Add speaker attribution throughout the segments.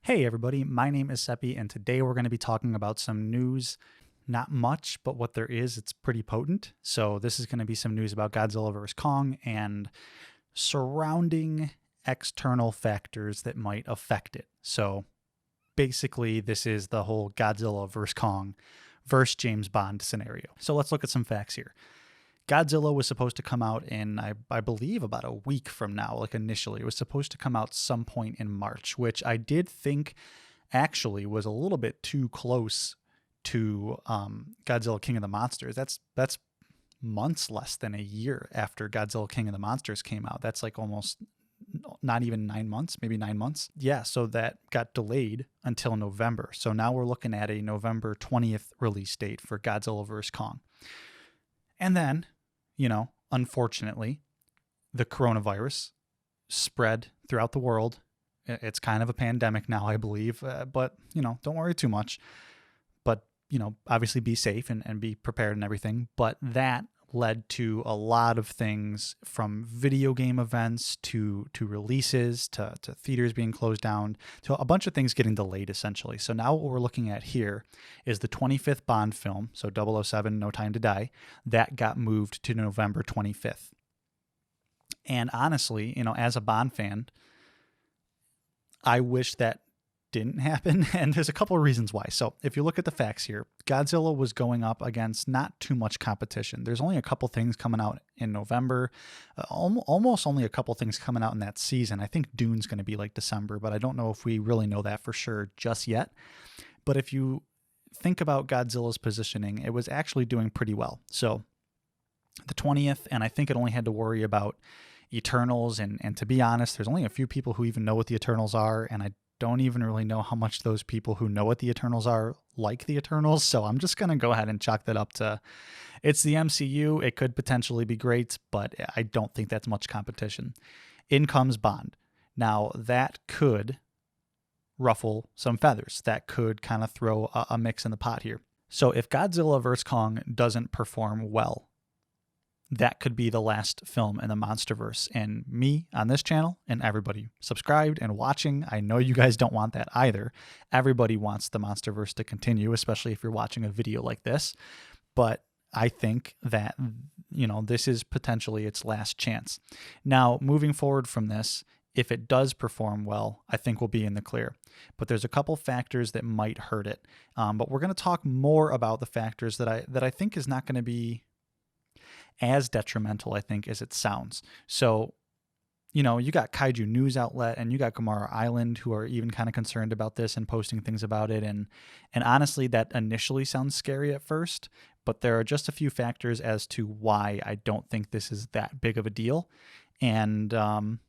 Speaker 1: Hey everybody, my name is Seppi, and today we're going to be talking about some news. Not much, but what there is, it's pretty potent. So this is going to be some news about Godzilla vs. Kong and surrounding external factors that might affect it. So basically, this is the whole Godzilla vs. Kong versus James Bond scenario. So let's look at some facts here. Godzilla was supposed to come out in, I believe, about a week from now, like initially. It was supposed to come out some point in March, which I did think actually was a little bit too close to Godzilla King of the Monsters. That's months less than a year after Godzilla King of the Monsters came out. That's like almost not even 9 months, maybe 9 months. Yeah, so that got delayed until November. So now we're looking at a November 20th release date for Godzilla vs. Kong. And then, unfortunately, the coronavirus spread throughout the world. It's kind of a pandemic now, I believe, but, don't worry too much. But, obviously be safe and be prepared and everything. But that led to a lot of things, from video game events to releases to theaters being closed down, to a bunch of things getting delayed, essentially. So now what we're looking at here is the 25th Bond film, so 007 No Time to Die, that got moved to November 25th. And honestly, as a Bond fan, I wish that didn't happen, and there's a couple of reasons why. So if you look at the facts here, Godzilla was going up against not too much competition. There's only a couple things coming out in November, almost only a couple things coming out in that season. I think Dune's going to be like December, but I don't know if we really know that for sure just yet. But if you think about Godzilla's positioning, it was actually doing pretty well. So the 20th, and I think it only had to worry about Eternals, and to be honest, there's only a few people who even know what the Eternals are, and I don't even really know how much those people who know what the Eternals are like the Eternals. So I'm just going to go ahead and chalk that up to, it's the MCU. It could potentially be great, but I don't think that's much competition. In comes Bond. Now that could ruffle some feathers. That could kind of throw a mix in the pot here. So if Godzilla vs. Kong doesn't perform well, that could be the last film in the Monsterverse. And me on this channel and everybody subscribed and watching, I know you guys don't want that either. Everybody wants the Monsterverse to continue, especially if you're watching a video like this. But I think that, this is potentially its last chance. Now, moving forward from this, if it does perform well, I think we'll be in the clear. But there's a couple factors that might hurt it. But we're going to talk more about the factors that I think is not going to be as detrimental, I think, as it sounds. So, you got Kaiju News Outlet and you got Gamara Island, who are even kind of concerned about this and posting things about it. And honestly, that initially sounds scary at first, but there are just a few factors as to why I don't think this is that big of a deal, and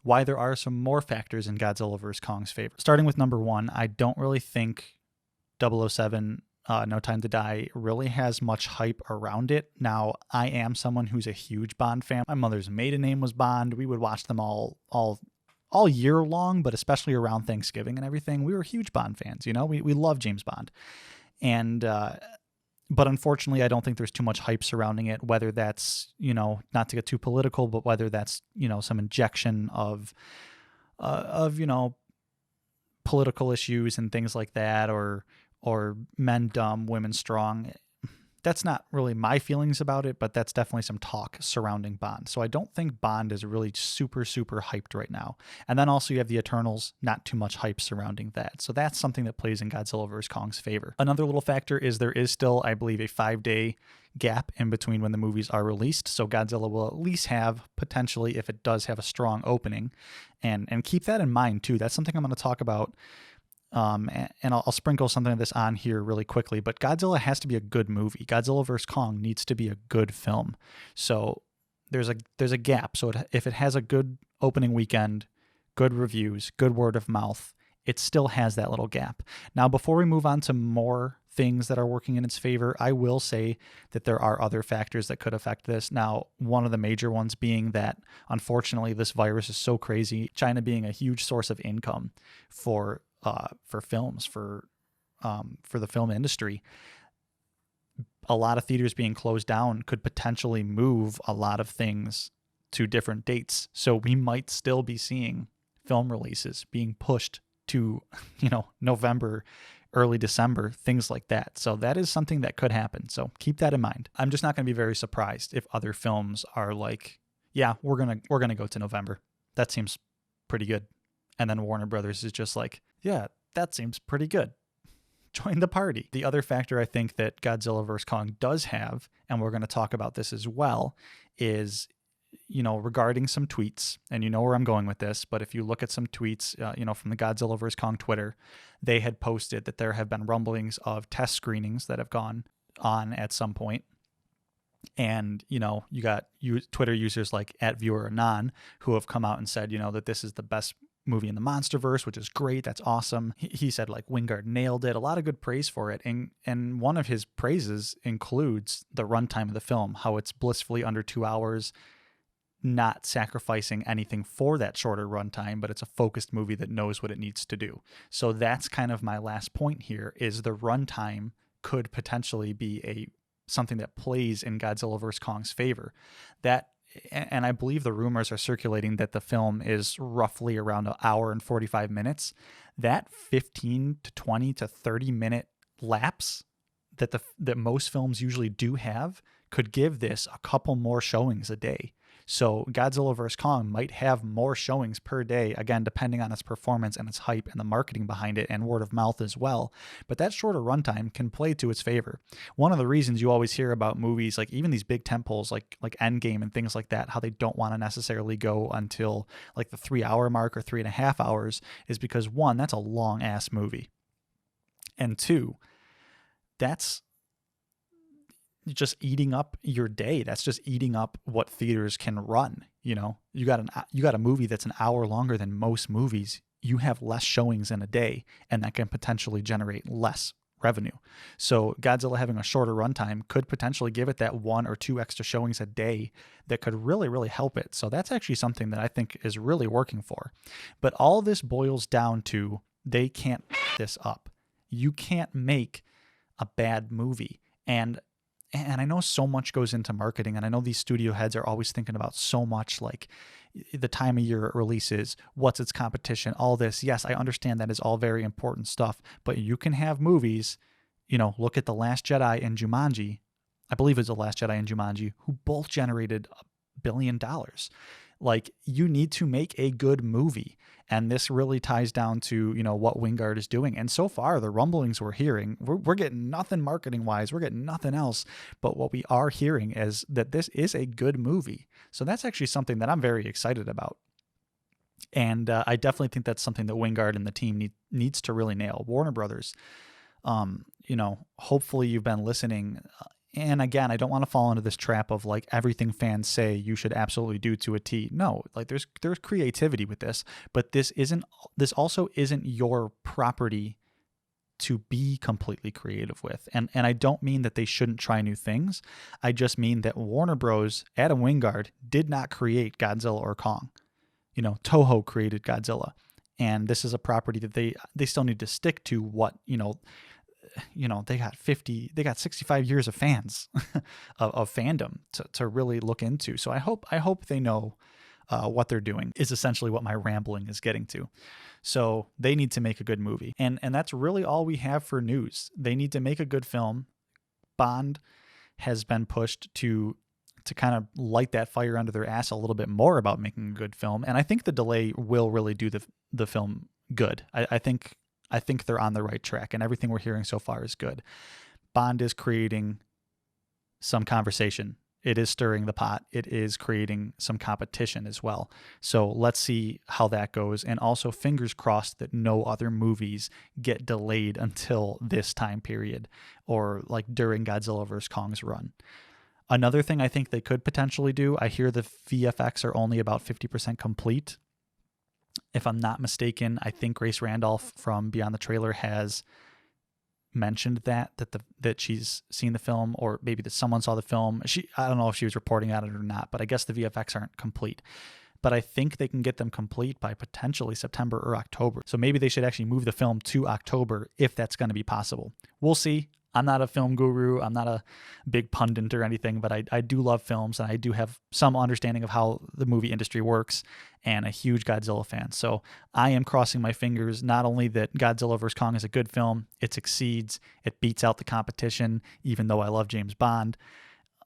Speaker 1: why there are some more factors in Godzilla vs. Kong's favor. Starting with number one, I don't really think 007 No Time to Die really has much hype around it. Now, I am someone who's a huge Bond fan. My mother's maiden name was Bond. We would watch them all year long, but especially around Thanksgiving and everything. We were huge Bond fans. We love James Bond. And but unfortunately, I don't think there's too much hype surrounding it, whether that's, not to get too political, but whether that's, some injection of political issues and things like that, or men dumb, women strong. That's not really my feelings about it, but that's definitely some talk surrounding Bond. So I don't think Bond is really super, super hyped right now. And then also you have the Eternals, not too much hype surrounding that. So that's something that plays in Godzilla vs. Kong's favor. Another little factor is there is still, I believe, a 5-day gap in between when the movies are released. So Godzilla will at least have, potentially, if it does have a strong opening. And keep that in mind too. That's something I'm going to talk about. And I'll sprinkle something of this on here really quickly, but Godzilla has to be a good movie. Godzilla vs. Kong needs to be a good film. So there's a gap. So if it has a good opening weekend, good reviews, good word of mouth, it still has that little gap. Now, before we move on to more things that are working in its favor, I will say that there are other factors that could affect this. Now, one of the major ones being that, unfortunately, this virus is so crazy, China being a huge source of income for films, for the film industry. A lot of theaters being closed down could potentially move a lot of things to different dates. So we might still be seeing film releases being pushed to, November, early December, things like that. So that is something that could happen. So keep that in mind. I'm just not going to be very surprised if other films are like, yeah, we're going to go to November. That seems pretty good. And then Warner Brothers is just like, yeah, that seems pretty good. Join the party. The other factor I think that Godzilla vs. Kong does have, and we're going to talk about this as well, is, regarding some tweets, and you know where I'm going with this, but if you look at some tweets, from the Godzilla vs. Kong Twitter, they had posted that there have been rumblings of test screenings that have gone on at some point. And, you got Twitter users like @ViewerAnon who have come out and said, that this is the best movie in the Monsterverse, which is great. That's awesome. He said like Wingard nailed it. A lot of good praise for it. And one of his praises includes the runtime of the film, how it's blissfully under 2 hours, not sacrificing anything for that shorter runtime, but it's a focused movie that knows what it needs to do. So that's kind of my last point here, is the runtime could potentially be something that plays in Godzilla vs. Kong's favor. And I believe the rumors are circulating that the film is roughly around an hour and 45 minutes. That 15 to 20 to 30 minute lapse that most films usually do have could give this a couple more showings a day. So Godzilla vs. Kong might have more showings per day, again, depending on its performance and its hype and the marketing behind it and word of mouth as well. But that shorter runtime can play to its favor. One of the reasons you always hear about movies, like even these big tentpoles like Endgame and things like that, how they don't want to necessarily go until like the 3 hour mark or 3.5 hours, is because one, that's a long ass movie. And two, that's just eating up your day. That's just eating up what theaters can run. You got a movie that's an hour longer than most movies. You have less showings in a day, and that can potentially generate less revenue. So Godzilla having a shorter runtime could potentially give it that 1 or 2 extra showings a day that could really, really help it. So that's actually something that I think is really working for. But all this boils down to, they can't this up. You can't make a bad movie. And I know so much goes into marketing, and I know these studio heads are always thinking about so much, like the time of year it releases, what's its competition, all this. Yes, I understand that is all very important stuff, but you can have movies, look at The Last Jedi and Jumanji. I believe it's The Last Jedi and Jumanji, who both generated $1 billion. Like, you need to make a good movie. And this really ties down to, what Wingard is doing. And so far, the rumblings we're hearing, we're getting nothing marketing wise. We're getting nothing else. But what we are hearing is that this is a good movie. So that's actually something that I'm very excited about. And I definitely think that's something that Wingard and the team needs to really nail. Warner Brothers, hopefully you've been listening. And again, I don't want to fall into this trap of like everything fans say you should absolutely do to a T. No, like there's creativity with this, but this also isn't your property to be completely creative with. And I don't mean that they shouldn't try new things. I just mean that Warner Bros., Adam Wingard, did not create Godzilla or Kong. Toho created Godzilla. And this is a property that they still need to stick to what, they got 65 years of fans of fandom to really look into. So I hope they know what they're doing, is essentially what my rambling is getting to. So they need to make a good movie. And that's really all we have for news. They need to make a good film. Bond has been pushed to kind of light that fire under their ass a little bit more about making a good film. And I think the delay will really do the film good. I think they're on the right track, and everything we're hearing so far is good. Bond is creating some conversation. It is stirring the pot. It is creating some competition as well. So let's see how that goes. And also fingers crossed that no other movies get delayed until this time period, or like during Godzilla vs. Kong's run. Another thing I think they could potentially do, I hear the VFX are only about 50% complete. If I'm not mistaken, I think Grace Randolph from Beyond the Trailer has mentioned that she's seen the film, or maybe that someone saw the film. I don't know if she was reporting on it or not, but I guess the VFX aren't complete. But I think they can get them complete by potentially September or October. So maybe they should actually move the film to October if that's going to be possible. We'll see. I'm not a film guru. I'm not a big pundit or anything, but I do love films, and I do have some understanding of how the movie industry works, and a huge Godzilla fan. So I am crossing my fingers, not only that Godzilla vs. Kong is a good film, it succeeds, it beats out the competition, even though I love James Bond.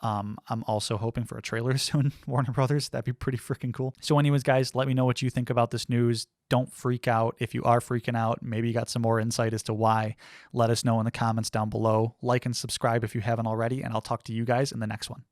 Speaker 1: I'm also hoping for a trailer soon, Warner Brothers. That'd be pretty freaking cool. So anyways, guys, let me know what you think about this news. Don't freak out. If you are freaking out, maybe you got some more insight as to why. Let us know in the comments down below. Like and subscribe if you haven't already, and I'll talk to you guys in the next one.